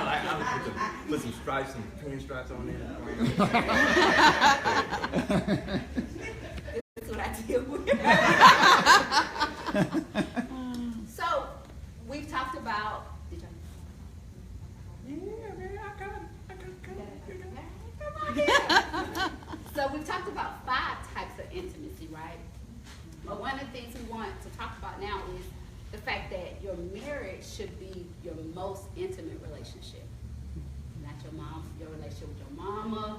like put some stripes, some pinstripes on there. That's what I deal with. So, we've talked about. So we've talked about 5 types of intimacy, right? But one of the things we want to talk about now is the fact that your marriage should be your most intimate relationship. Not your relationship with your mama,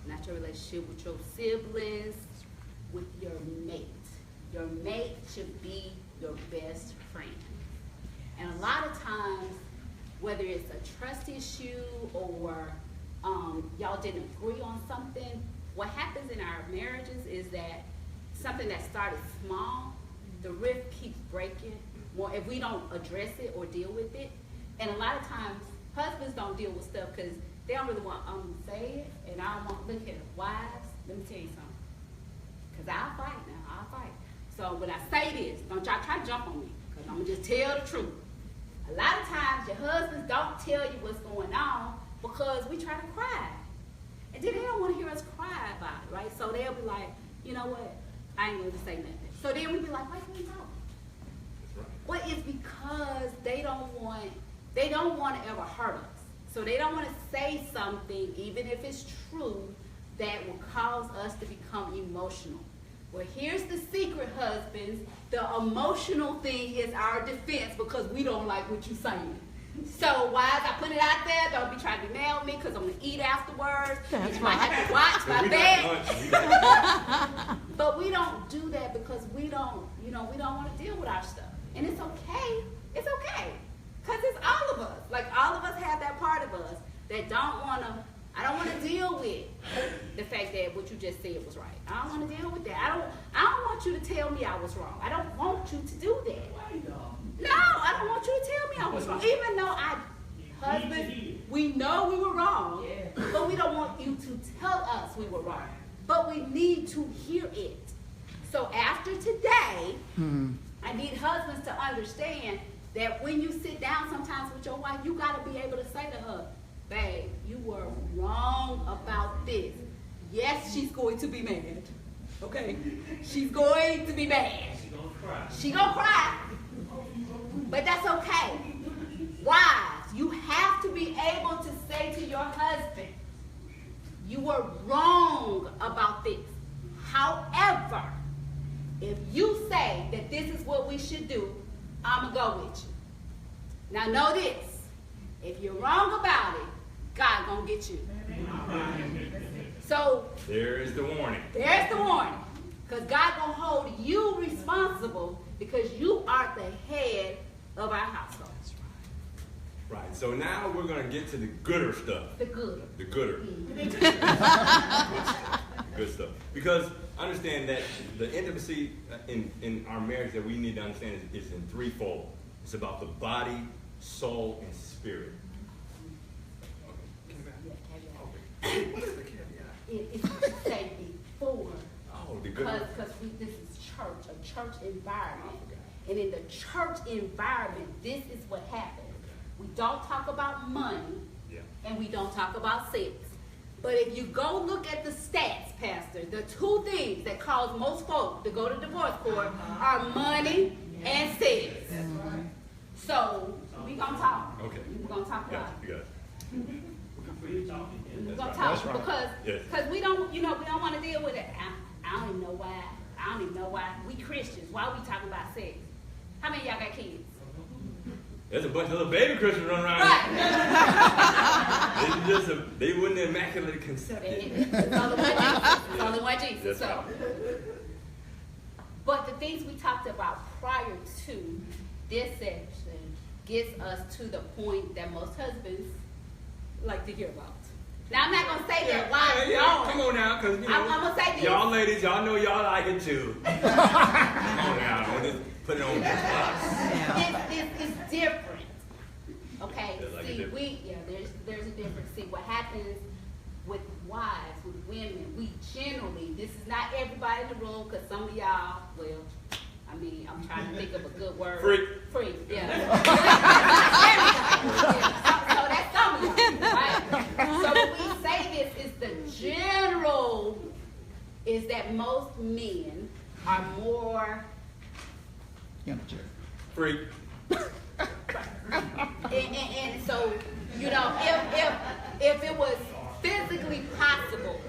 not your relationship with your siblings, with your mate. Your mate should be your best friend. And a lot of times, whether it's a trust issue or y'all didn't agree on something, what happens in our marriages is that something that started small, the rift keeps breaking more if we don't address it or deal with it. And a lot of times, husbands don't deal with stuff because they don't really want to say it, and I don't want to look at it. Wives, let me tell you something. Because I'll fight now, I'll fight. So when I say this, don't y'all try to jump on me, because I'm going to just tell the truth. A lot of times, your husbands don't tell you what's going on because we try to cry. And then they don't want to hear us cry about it, right? So they'll be like, you know what? I ain't going to say nothing. So then we'll be like, why can't you talk? Well, it's because they don't want to ever hurt us. So they don't want to say something, even if it's true, that will cause us to become emotional. Well, here's the secret, husbands. The emotional thing is our defense because we don't like what you're saying. So, wives, I put it out there. Don't be trying to be mad at me because I'm going to eat afterwards. That's you might have to watch my bed. But we don't do that because we don't want to deal with our stuff. And it's okay. It's okay. Because it's all of us. Like, all of us have that part of us that I don't want to deal with the fact that what you just said was right. I don't want to deal with that. I don't want you to tell me I was wrong. I don't want you to do that. No, I don't want you to tell me I was wrong. Even though husband, we know we were wrong, but we don't want you to tell us we were wrong. But we need to hear it. So after today, I need husbands to understand that when you sit down sometimes with your wife, you got to be able to say to her, babe, you were wrong about this. Yes, she's going to be mad. Okay? She's going to be mad. She's going to cry. But that's okay. Wives, you have to be able to say to your husband, you were wrong about this. However, if you say that this is what we should do, I'm going to go with you. Now know this. If you're wrong about it, God going to get you. So there's the warning. There's the warning. Because God going to hold you responsible because you are the head of our household. Right. So now we're going to get to the gooder stuff. The gooder. The gooder. Good stuff. Because understand that the intimacy in our marriage that we need to understand is in threefold. It's about the body, soul, and spirit. Okay. What is the caveat? It's what you say before. Oh, the good. Because this is church, a church environment. And in the church environment, this is what happens. We don't talk about money, and we don't talk about sex. But if you go look at the stats, Pastor, the 2 things that cause most folk to go to divorce court are money and sex. So we're going to talk. Okay. We're going to talk about it. You got it. We're going to talk because we don't want to deal with it. I don't even know why. We Christians. Why are we talking about sex? How many of y'all got kids? There's a bunch of little baby Christians running around. Right. They wouldn't immaculately concepted. It's only one Jesus. So. But the things we talked about prior to this section gets us to the point that most husbands like to hear about. Now, I'm not going to say that. Why? Come on now, because, I'm going to say this. Y'all ladies, y'all know y'all like it too. Come on now. Don't just put it on this box. It's different. Okay? Like See, there's a difference. See, what happens with wives, with women, we generally, this is not everybody in the room, because some of y'all, well, I'm trying to think of a good word. Freak, yeah. And so, you know, if it was physically possible,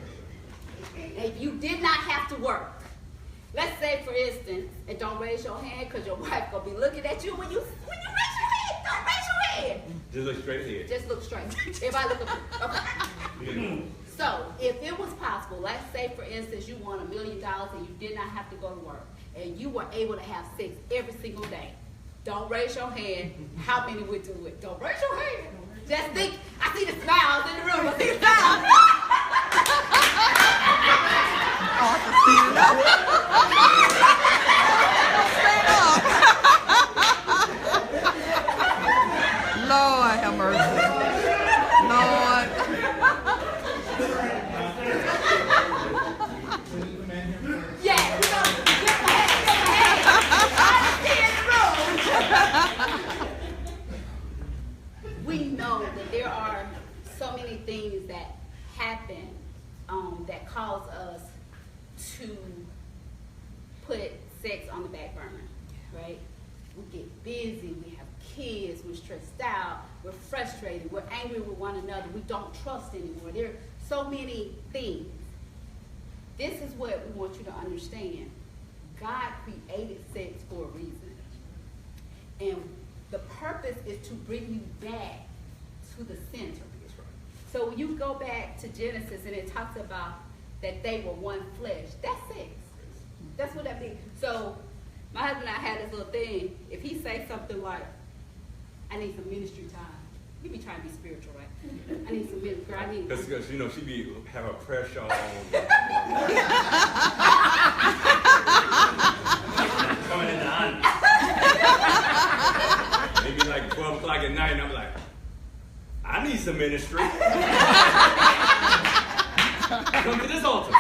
if you did not have to work, let's say for instance, and don't raise your hand because your wife gonna be looking at you when you raise your hand. Don't raise your hand. Just look straight ahead. Just look straight. Everybody look up. Okay. So if it was possible, let's say for instance you won $1 million and you did not have to go to work, and you were able to have sex every single day. Don't raise your hand. How many would do it? Don't raise your hand. Just think. I see the smiles in the room. I see the smiles. Oh, I can stand up. Lord have mercy. Lord. Yeah, you know, give my hand. I see in the room. We know that there are so many things that happen that cause us to put sex on the back burner, right? We get busy, we have kids, we're stressed out, we're frustrated, we're angry with one another, we don't trust anymore. There are so many things. This is what we want you to understand. God created sex for a reason. And the purpose is to bring you back to the center. That's right. So when you go back to Genesis and it talks about that they were one flesh, that's sex. That's what that means. So my husband and I had this little thing. If he say something like, I need some ministry time. You be trying to be spiritual, right? I need some ministry. I need. Because you know she be have a prayer shawl on. Coming in the hand. Maybe like 12 o'clock at night, and I'm like, I need some ministry. Come to this altar.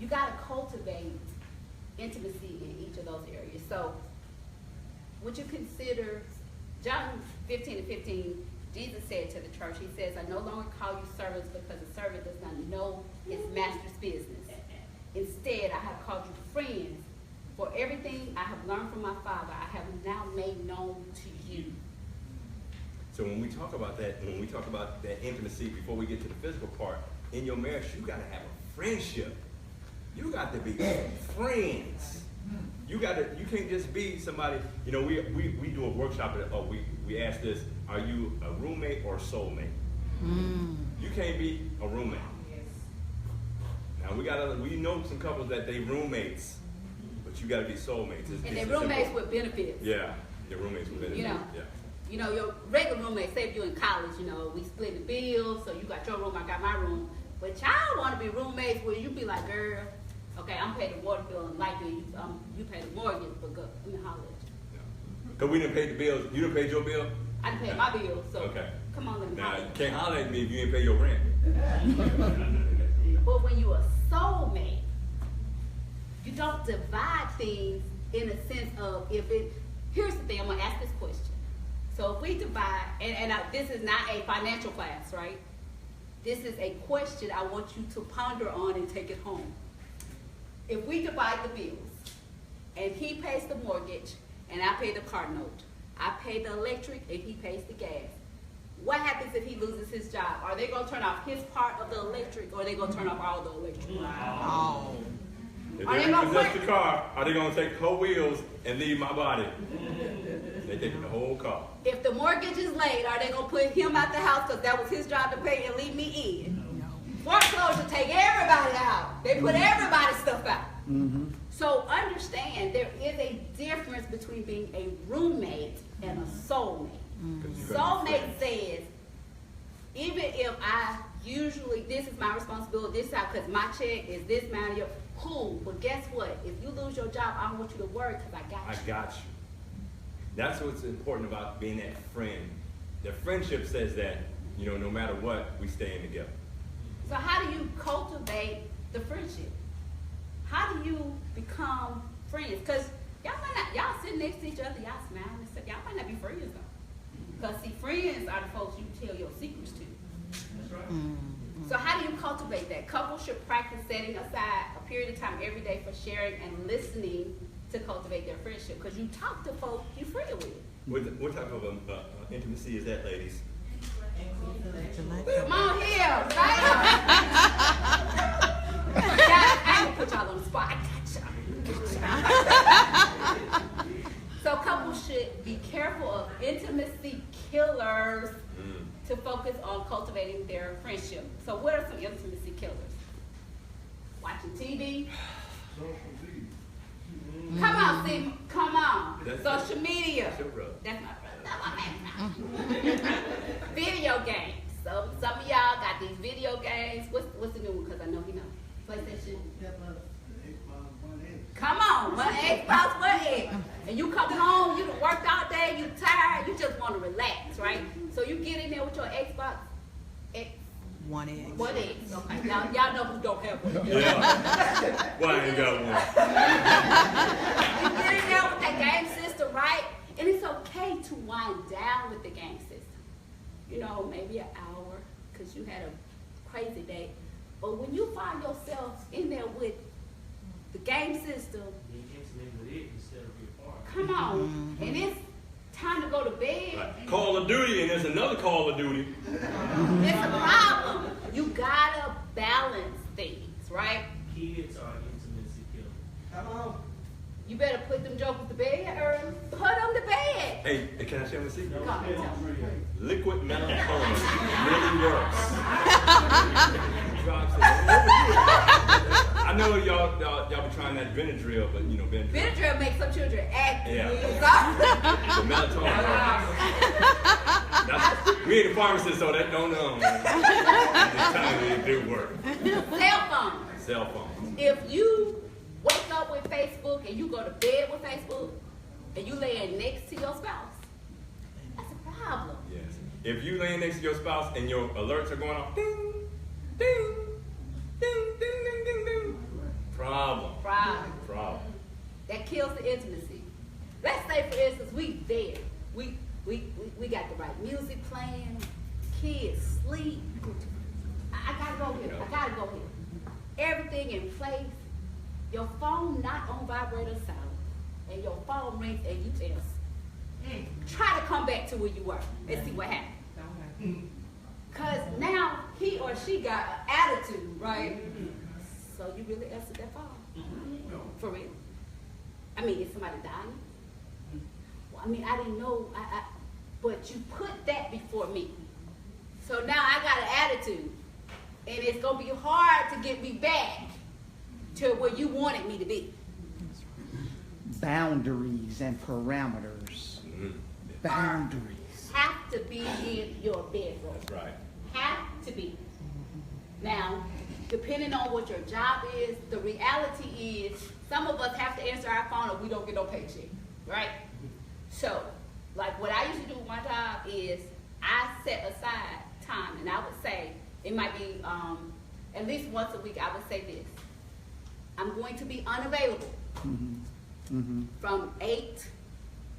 You got to cultivate intimacy in each of those areas. So would you consider, John 15:15, Jesus said to the church, he says, I no longer call you servants because a servant does not know his master's business. Instead, I have called you friends. For everything I have learned from my Father, I have now made known to you. So when we talk about that intimacy, before we get to the physical part, in your marriage, you got to have a friendship. You got to be friends. You can't just be somebody. You know, we do a workshop. We ask this: are you a roommate or a soulmate? You can't be a roommate. Now we know some couples that they roommates, but you got to be soulmates. And they're roommates with benefits. Yeah, they're roommates with benefits. You know. Yeah. You know, your regular roommate, say if you're in college, you know, we split the bills, so you got your room, I got my room. But y'all want to be roommates where you be like, girl, okay, I'm paying the water bill and light bill, you pay the mortgage, but go, let me holler at you. Because we didn't pay the bills. You didn't pay your bill? I didn't pay my bill, so okay. Come on, let me now, holler. You can't holler at me if you didn't pay your rent. But when you're a soulmate, you don't divide things in a sense of here's the thing, I'm going to ask this question. So if we divide, this is not a financial class, right? This is a question I want you to ponder on and take it home. If we divide the bills, and he pays the mortgage, and I pay the car note, I pay the electric, and he pays the gas, what happens if he loses his job? Are they going to turn off his part of the electric, or are they going to turn off all the electric? Oh. If they repossess the car, are they going to take her wheels and leave my body? They take the whole car. If the mortgage is late, are they going to put him out the house because that was his job to pay and leave me in? No. Foreclosure take everybody out. They put everybody's stuff out. Mm-hmm. So understand there is a difference between being a roommate and a soulmate. Soulmate says, even if I usually, this is my responsibility, this is how, because my check is this amount, cool. But guess what? If you lose your job, I don't want you to worry because I got you. I got you. That's what's important about being that friend. The friendship says that, you know, no matter what, we stay in together. So how do you cultivate do you become friends? Because y'all sitting next to each other, y'all smiling and stuff. Y'all might not be friends though. Because see, friends are the folks you tell your secrets to. That's right. So how do you cultivate that? Couples should practice setting aside a period of time every day for sharing and listening to cultivate their friendship. Because you talk to folks you're friendly with. What type of intimacy is that, ladies? Come on here, right? Guys, I ain't gonna put y'all on the spot. I got y'all. So couples should be careful of intimacy killers to focus on cultivating their friendship. So what are some intimacy killers? Watching TV. Come on, Steve. Come on. Social media. That's my brother. Video games. So some of y'all got these video games. What's the new one? Because I know he knows. PlayStation. Come on, one Xbox, one X. And you come home, you done worked all day, you tired, you just want to relax, right? So you get in there with your Xbox. One egg. One X. Okay. Y'all know who don't have one. Yeah. Well, I ain't got one. You get in there with that game system, right? And it's okay to wind down with the game system. You know, maybe an hour, because you had a crazy day. But when you find yourself in there with the game system, come on, and it's time to go to bed. Right. Call of Duty, and there's another Call of Duty. It's a problem. You gotta balance things, right? Kids are intimacy killers. Come on. You better put them jokers to bed early. Put them to bed. Hey, can I share a secret? Come on, tell me. Liquid melatonin really works. I know y'all be trying that Benadryl, but you know Benadryl. Benadryl makes some children act. Yeah. Yeah. The melatonin. We ain't a pharmacist, so that don't know. I'm just telling you, it do work. Cell phone. Cell phone. If you wake up with Facebook and you go to bed with Facebook and you lay next to your spouse, that's a problem. Yes. If you laying next to your spouse and your alerts are going off, ding, ding, ding, ding, ding, ding, ding. Problem. That kills the intimacy. Let's say, for instance, we there. We got the right music playing, kids sleep. I gotta go here. Everything in place. Your phone not on vibrator sound, and your phone rings and you just try to come back to where you were and see what happened. Cause now he or she got an attitude, right? So you really answered that phone? For real? I mean, is somebody dying? Well, I mean, I didn't know. But you put that before me. So now I got an attitude, and it's gonna be hard to get me back to where you wanted me to be. Boundaries and parameters. Boundaries. Have to be in your bedroom. That's right. Have to be. Now, depending on what your job is, the reality is some of us have to answer our phone or we don't get no paycheck, right? So, like what I used to do with my job is I set aside time, and I would say it might be at least once a week. I would say this: I'm going to be unavailable from 8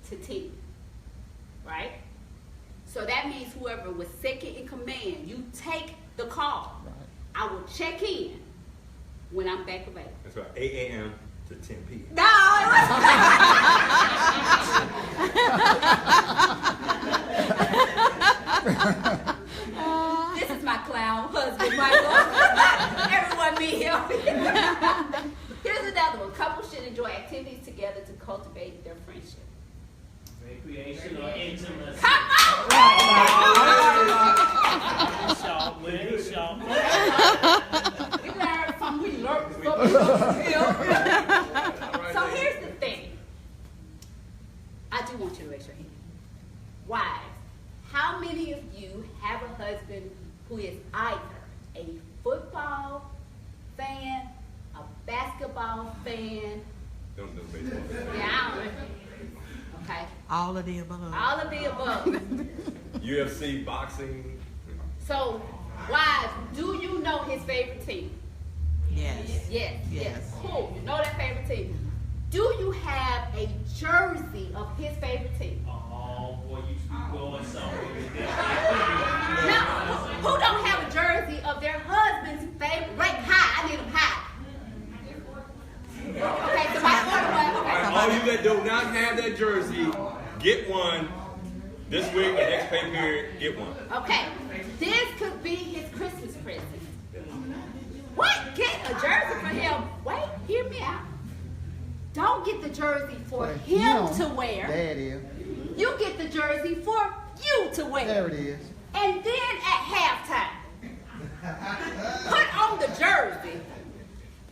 to 10, right? So that means whoever was second in command, you take the call. Right. I will check in when I'm back available. That's right. 8 a.m. to 10 p.m. No, it was This is my clown husband, Michael. Everyone meet him. Here's another one. Couples should enjoy activities together to cultivate their friendship. Recreation or intimacy? Come on! We learned something. We learned something. So here's the thing. I do want you to raise your hand. Wives, how many of you have a husband who is either a football fan, a basketball fan? Don't do baseball. Yeah, I don't know. Okay. All of the above. All of the above. UFC, boxing. So, wives, do you know his favorite team? Yes. Yes. Yes. Cool. You know that favorite jersey of his favorite team. Oh boy, you going somewhere with that. Now, who don't have a jersey of their husband's favorite? Right, high. I need them high. Okay, so my order was, All right, all you that do not have that jersey, get one this week and next pay period. Get one. okay, this could be his Christmas present. What? Get a jersey for him. Wait, hear me out. Don't get the jersey for him to wear. There it is. You get the jersey for you to wear. There it is. And then at halftime, put on the jersey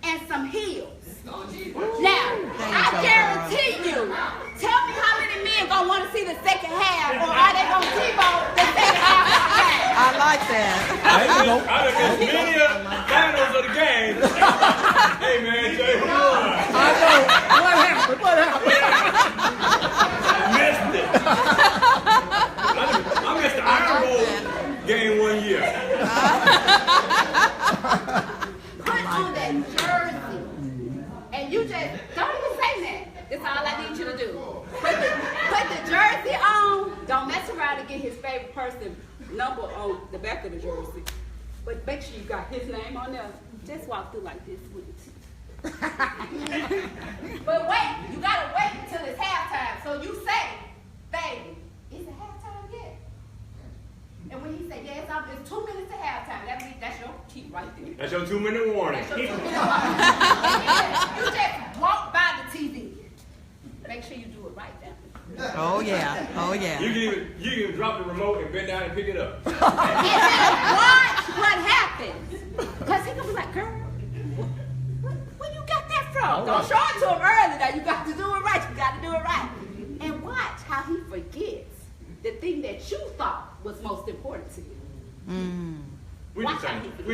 and some heels. Now, I guarantee you, tell me how many men gonna want to see the second half, or are they gonna T-bone the second half of the game? I like that. I done missed many finals of the game. Hey man, Jay, who won? I know. What happened? What happened? Missed it. I missed the Iron Bowl game 1 year. Put on that jersey. And you just, don't even say that. That's all I need you to do. Put the jersey on. Don't mess around and get his favorite person number on the back of the jersey. But make sure you got his name on there. Just walk through like this with it. But wait, you gotta wait until it's halftime. So you say, baby, is it halftime yet? And when he say, yes, it's 2 minutes to halftime. That means that's your key right there. That's your 2-minute warning. That's your 2 minute warning. You just walk by the TV. Make sure you do it right now. Oh yeah. Oh yeah. You can even drop the remote and bend down and pick it up. And then watch what happens. Because he gonna be like, girl, where you got that from? Don't show it to him early now. You got to do it right. You got to do it right. And watch how he forgets the thing that you thought was most important to you. We're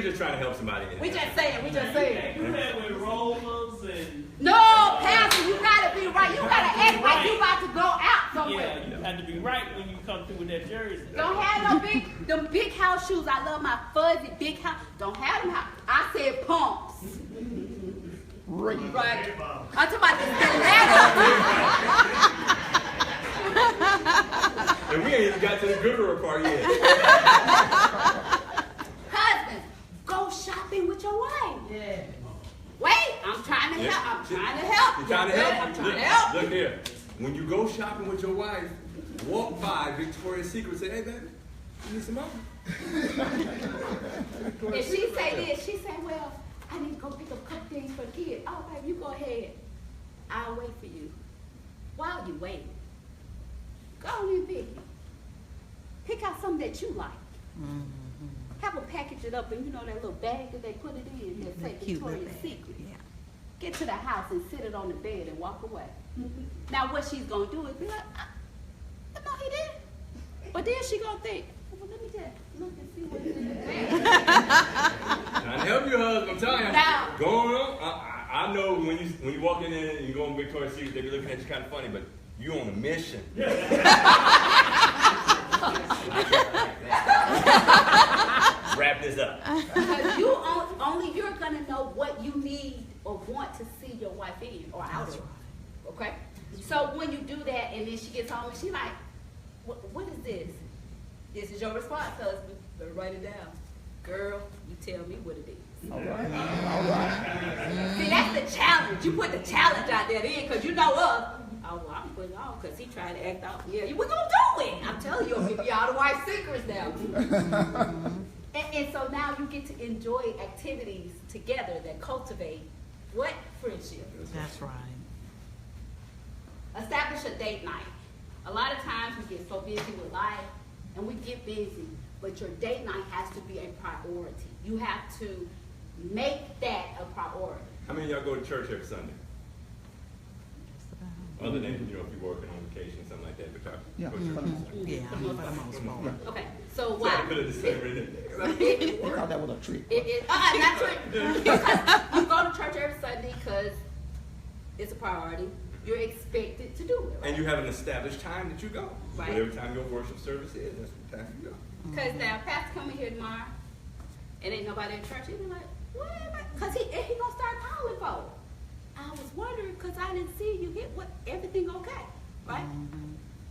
just trying to help somebody. We just saying. You had with rollers and. No, Pastor, you gotta be right. You gotta act like you about to go out somewhere. Yeah, you have to be right when you come through with that jersey. Don't have them big house shoes. I love my fuzzy big house. Don't have them house. I said pumps. Right. I'm talking about the stiletto. And we ain't even got to the Goodwill part yet. Husbands, go shopping with your wife. Yeah. Wait, I'm trying to help. I'm trying to help. You're trying to help? I'm trying to help. Look here. When you go shopping with your wife, walk by Victoria's Secret and say, hey, baby, you need some money? If she say this, she say, well, I need to go pick up a couple things for the kids. Oh, baby, you go ahead. I'll wait for you. While you wait, go on and pick out something that you like. Have them package it up in, you know, that little bag that they put it in. That say Victoria's Secret. Yeah. Get to the house and sit it on the bed and walk away. Now what she's gonna do is be like, no, he didn't. But then she gonna think, well, let me just look and see what's in the bag. Trying to help you, husband. I'm telling you. Now- Going on. I know when you walk in there and you go in Victoria's Secret, they be looking at you kind of funny, but you on a mission. Wrap this up. Because only you're gonna know what you need or want to see your wife in or out of. Okay? So when you do that and then she gets home and she like, what is this? This is your response, husband. Better write it down. Girl, you tell me what it is. All right. See, that's the challenge. You put the challenge out there then because you know us. Oh, well, I'm putting on because he trying to act out. Yeah, we're going to do it. I'm telling you, I'm going to be all the white secrets now. And so now you get to enjoy activities together that cultivate what? Friendship. That's right. Establish a date night. A lot of times we get so busy with life and we get busy, but your date night has to be a priority. You have to make that a priority. How many of y'all go to church every Sunday? Other than, if you're working on vacation, something like that, but y'all Yeah. go to church every Sunday. Yeah, for the most part. Okay, so So I why? put a disclaimer in there. They thought that was a trick. Not true. Because you go to church every Sunday because it's a priority. You're expected to do it. Right? And you have an established time that you go. Right. Whatever time your worship service is, that's the time you go. Because now, Pastor coming here tomorrow, and ain't nobody in church. He be like, what? Because he gonna start calling folks. I was wondering because outside and see you get everything okay, right?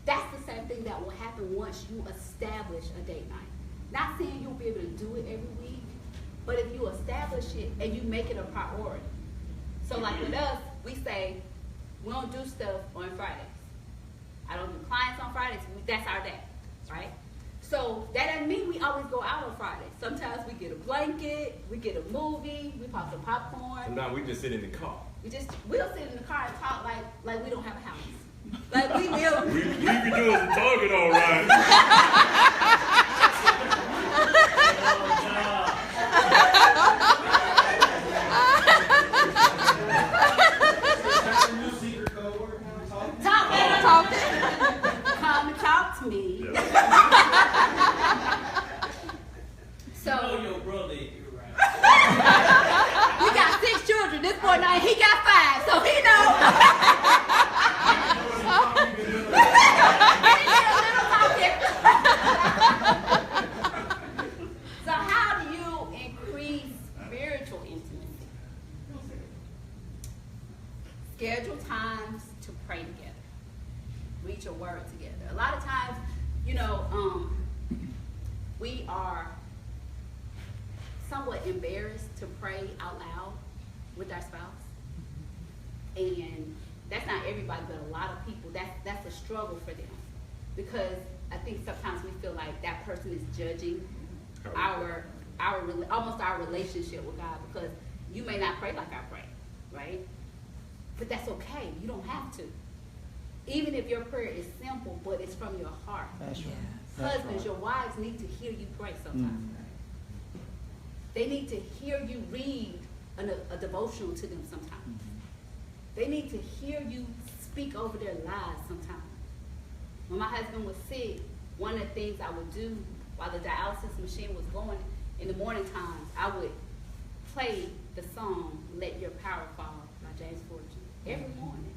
That's the same thing that will happen once you establish a date night. Not saying you'll be able to do it every week, but if you establish it and you make it a priority. So like with us, we say, we don't do stuff on Fridays. I don't do clients on Fridays. That's our day, right? So that doesn't mean we always go out on Fridays. Sometimes we get a blanket, we get a movie, we pop some popcorn. Sometimes we just sit in the car. We'll sit in the car and talk like we don't have a house. Like we will. We be doing some talking all right. Come and talk to me. Yeah. So You know your brother, you're right. we got 6 children. This boy now he got 5, so he knows. So how do you increase spiritual intimacy? Schedule times to pray together. Read your word together. A lot of times, we are somewhat embarrassed to pray out loud with our spouse. And that's not everybody, but a lot of people, that's a struggle for them. Because I think sometimes we feel like that person is judging almost our relationship with God, because you may not pray like I pray, right? But that's okay. You don't have to. Even if your prayer is simple, but it's from your heart. That's right. Husbands, your wives need to hear you pray sometimes. They need to hear you read a devotional to them sometimes. They need to hear you speak over their lives sometimes. When my husband was sick, one of the things I would do while the dialysis machine was going in the morning times, I would play the song, Let Your Power Fall by James Fortune, every morning.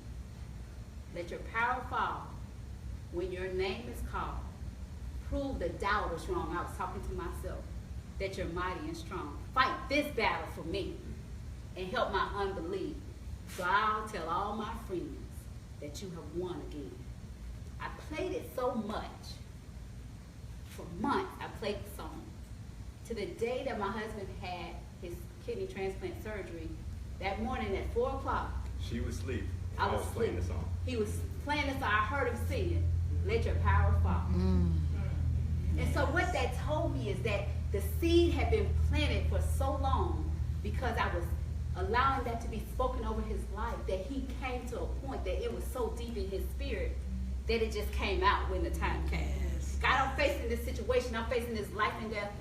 Let your power fall when your name is called. Prove the doubters wrong. I was talking to myself. That you're mighty and strong. Fight this battle for me and help my unbelief. So I'll tell all my friends that you have won again. I played it so much. For months, I played the song. To the day that my husband had his kidney transplant surgery, that morning at 4 o'clock, She was asleep. I was playing the asleep. song. He was playing the song. I heard him sing it. Let your power fall. And so what that told me is that the seed had been planted for so long, because I was allowing that to be spoken over his life, that he came to a point that it was so deep in his spirit that it just came out when the time came. God, I'm facing this situation. I'm facing this life and death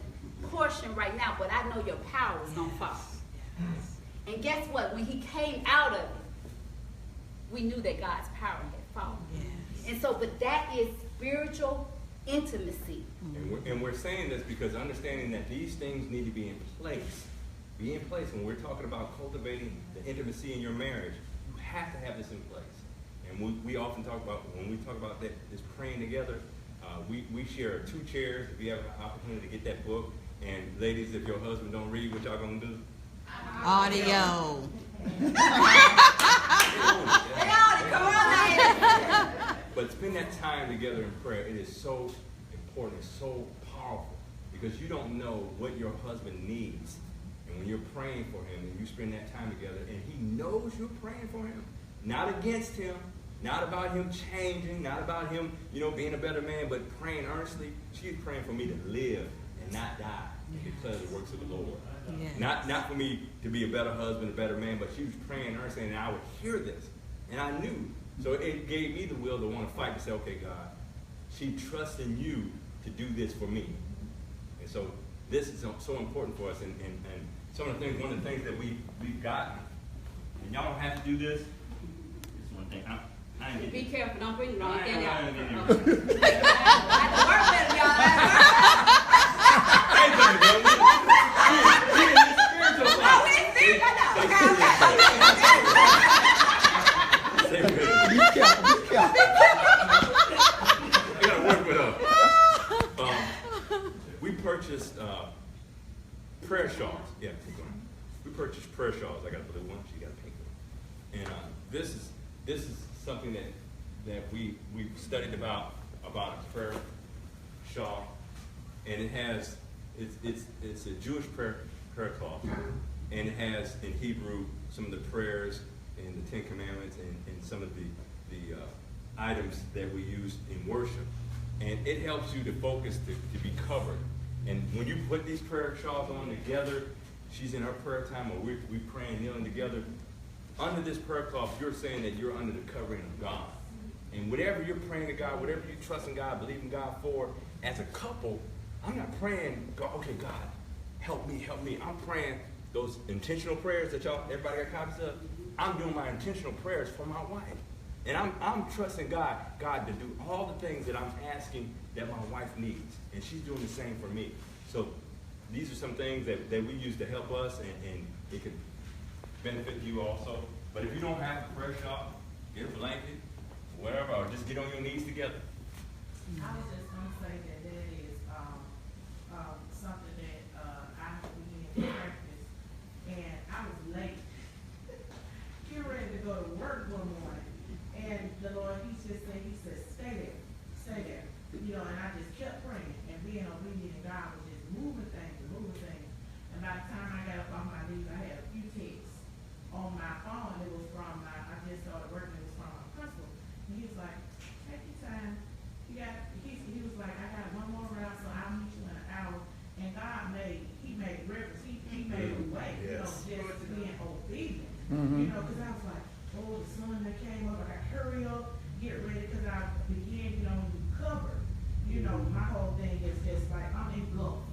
portion right now, but I know your power is going to fall. And guess what? When he came out of it, we knew that God's power had fallen. And so, but that is spiritual intimacy. And we're saying this because understanding that these things need to be in place. Be in place. When we're talking about cultivating the intimacy in your marriage, you have to have this in place. And we often talk about, when we talk about that, this praying together, we share 2 chairs. If you have an opportunity to get that book, and ladies, if your husband don't read, what y'all gonna do? Audio. But spend that time together in prayer. It is so important. It's so powerful, because you don't know what your husband needs. And when you're praying for him and you spend that time together and he knows you're praying for him, not against him, not about him changing, not about him, being a better man, but praying earnestly. She's praying for me to live and not die and declare the works of the Lord. Yes. Not for me to be a better husband, a better man, but she was praying earnestly, and I would hear this. And I knew. So it gave me the will to want to fight, to say, okay, God, she trusts in you to do this for me. And so this is so important for us. And some of the things, one of the things that we've gotten, and y'all don't have to do this. This is one thing. I ain't Be careful, don't bring the wrong thing out. I ain't I have to work with y'all. Be careful, be careful. I gotta work with her. We purchased prayer shawls. Yeah, keep going. We purchased prayer shawls. I got a blue one. She got a pink one. And this is something that we've studied about a prayer shawl, and it's a Jewish prayer cloth, and it has in Hebrew some of the prayers and the Ten Commandments and some of the items that we use in worship, and it helps you to focus to be covered. And when you put these prayer shawls on together, she's in her prayer time, or we praying, kneeling together. Under this prayer cloth, you're saying that you're under the covering of God. And whatever you're praying to God, whatever you trust in God, believe in God for, as a couple, I'm not praying, God, okay, God, help me. I'm praying those intentional prayers that everybody got copies of. I'm doing my intentional prayers for my wife. And I'm trusting God to do all the things that I'm asking that my wife needs. And she's doing the same for me. So these are some things that we use to help us, and it could benefit you also. But if you don't have a prayer shawl, get a blanket, whatever, or just get on your knees together. I was just going to say that is something that I began to practice, and I was late. Get ready to go to work one morning, and the Lord, he said, stay there. You know, and I just kept praying and being obedient, and God was just moving things. And by the time I got up on my knees, I had a few texts on my phone. It was from I just started working. It was from my principal. And he was like, take your time. He was like, I got one more round, so I'll meet you in an hour. And God he made reference. He made a way, Yes. you know, just being obedient. Mm-hmm. You know, because I was like, oh, the sun that came up, I got to hurry up, get ready, because I began, you know, when you cover, you know, my whole thing is just like, I'm engulfed.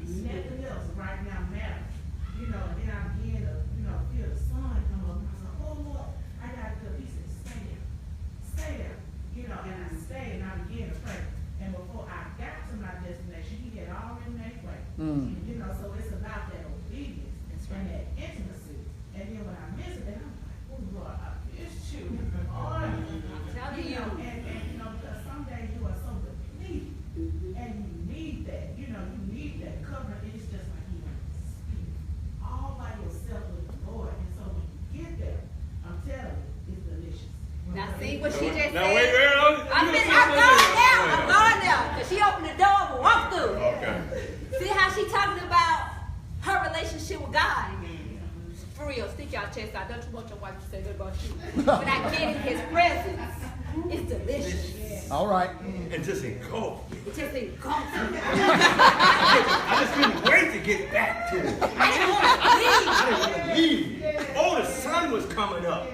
Nothing else right now matters. You know, and then I began to, you know, feel the sun come up. And I was like, oh Lord, I got to go. He said, stay there. You know, and I stayed and I began to pray. And before I got to my destination, he had already made way. You know, so it's about that obedience and that intimacy. And then when I miss it, I'm like, oh Lord, I miss you. I'm telling you. And you know, because some days you are so depleted. And you need that, you know, you need that covering. It's just like you want to speak all by yourself with the Lord. And so when you get there, I'm telling you, it's delicious. Now see what she just Now said? wait, I'm going there, because she opened the door and walked through. Okay. See how she talking about her relationship with God? For real, stick your chest out. Don't you want your wife to say good about you? When I get in his presence, it's delicious. All right. And just engulf. It just engulfs me. I just couldn't wait to get back to it. I didn't want to leave. Leave. Oh, the sun was coming up.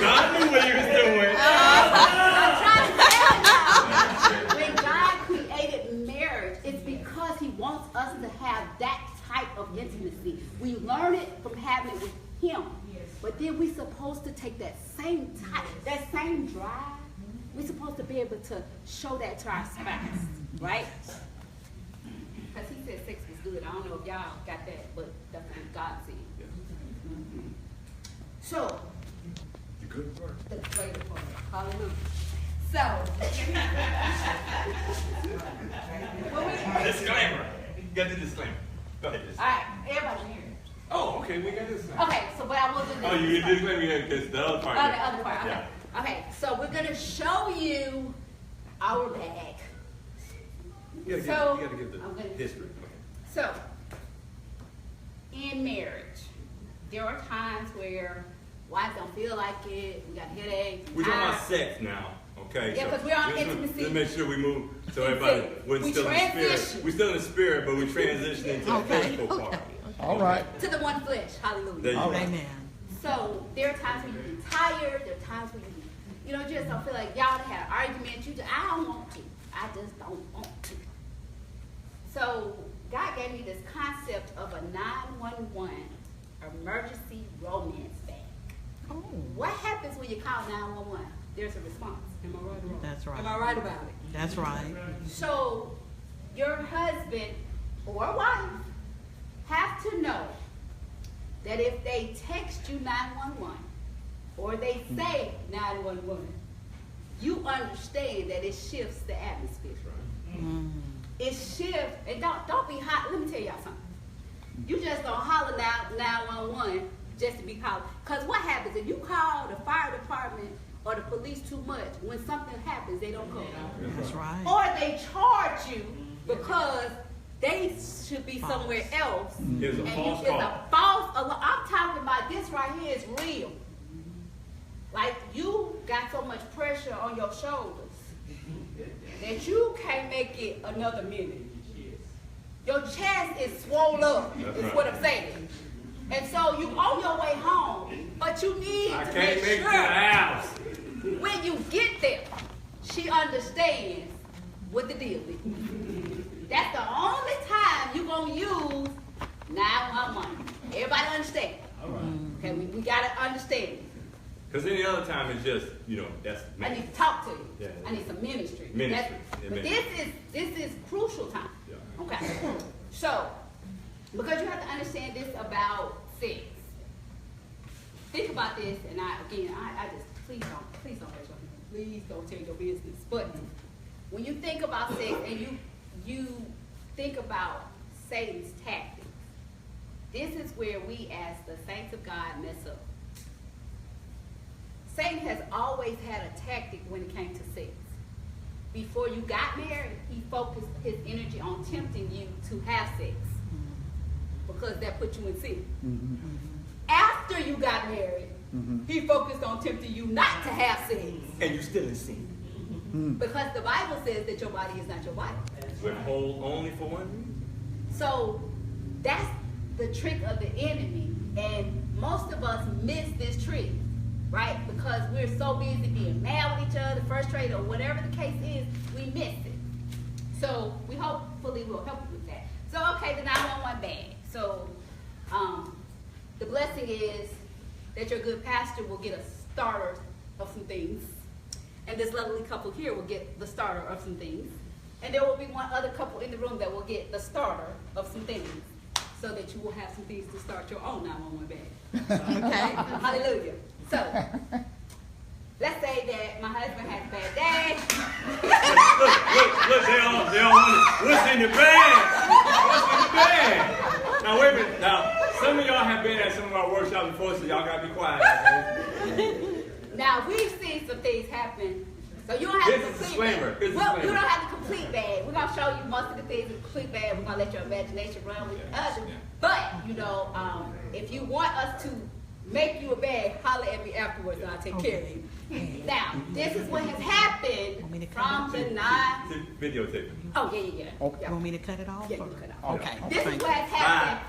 God knew what he was doing. I'm trying to tell y'all, when God created marriage, it's because he wants us to have that type of intimacy. We learn it from having it with him. But then we're supposed to take that same type, that same drive. We're supposed to be able to show that to our spouse, right? Because he said sex was good. I don't know if y'all got that, but that's what God said. So, The good part. the greater part. Hallelujah. So, Disclaimer. You got the disclaimer. Go ahead. all right, everybody here. Oh, okay, we got this. Okay, so but I will do this. Oh, you did disclaimer, yeah, because the other part. Oh, the other part. Okay. Yeah. Okay, so we're gonna show you our bag. You gotta So, give, you gotta I'm give gonna- the history. So, in marriage, there are times where wives don't feel like it. We got headaches. We're talking about tired. sex now, okay? Yeah, So 'cause we're on let's- intimacy. Let's make sure we move so everybody, we're We still in the spirit. transition. We're still in the spirit, but we transition into the Okay, physical part. All right. To the one flesh. Hallelujah. There you go. Amen. So there are times when you get tired. There are times when you just don't feel like y'all had an argument. I don't want to. I just don't want to. So God gave me this concept of a 911 emergency romance bag. Oh, What happens when you call 911? There's a response. Am I right or wrong? That's right. Am I right about it? that's right. So your husband or wife have to know that if they text you 911 or they say 911, you understand that it shifts the atmosphere. Mm. it shifts, and don't be hot. Let me tell y'all something. You just don't holler 911 just to be hollered. Because what happens if you call the fire department or the police too much, when something happens, they don't come. That's right. Or they charge you because they should be somewhere else. It's a false It's call. a false alarm. I'm talking about this right here is real. Like you got so much pressure on your shoulders that you can't make it another minute. Your chest is swollen up, is what I'm saying. And so you on your way home, but you need I to can't make make it to the sure house. when you get there, she understands what the deal is. That's the only time you're going to use 911. Everybody understand? All right. Okay, we got to understand it. Because any other time it's just, that's I need to talk to you. Yeah. I need some ministry. Ministry. But Amen. this is crucial time. Yeah. Okay. So, because you have to understand this about sex. Think about this, and I just please don't raise your hand. Please don't tell your business. But when you think about sex and you think about Satan's tactics, this is where we as the saints of God mess up. Satan has always had a tactic when it came to sex. Before you got married, he focused his energy on tempting you to have sex because that put you in sin. Mm-hmm. After you got married, he focused on tempting you not to have sex And you still in sin. because the Bible says that your body is not your body. Withhold only for one reason. So that's the trick of the enemy, and most of us miss this trick, right? Because we're so busy being mad with each other, frustrated, or whatever the case is, we miss it. So we hopefully will help you with that. So okay, the 911 bag. So the blessing is that your good pastor will get a starter of some things, and this lovely couple here will get the starter of some things, and there will be one other couple in the room that will get the starter of some things, so that you will have some things to start your own 911 bag. Okay? Hallelujah. So, let's say that my husband has a bad day. Look, they all want it. What's in the bag? What's in the bag? Now, wait a minute. Now, some of y'all have been at some of our workshops before, so y'all got to be quiet. Okay? Now, we've seen some things happen. So you don't have Here's the the complete disclaimer. bag. Here's the Well, you disclaimer. don't have the complete bag. We're going to show you most of the things in the complete bag. We're going to let your imagination run with us. Yeah. But, if you want us to make you a bag, holler at me afterwards and I'll take care of you. Now, this is what has happened from the 9. Videotape. Oh, yeah. Okay. Yeah. You want me to cut it off? Yeah, or- you cut it off. Okay. This is Thank what you. has happened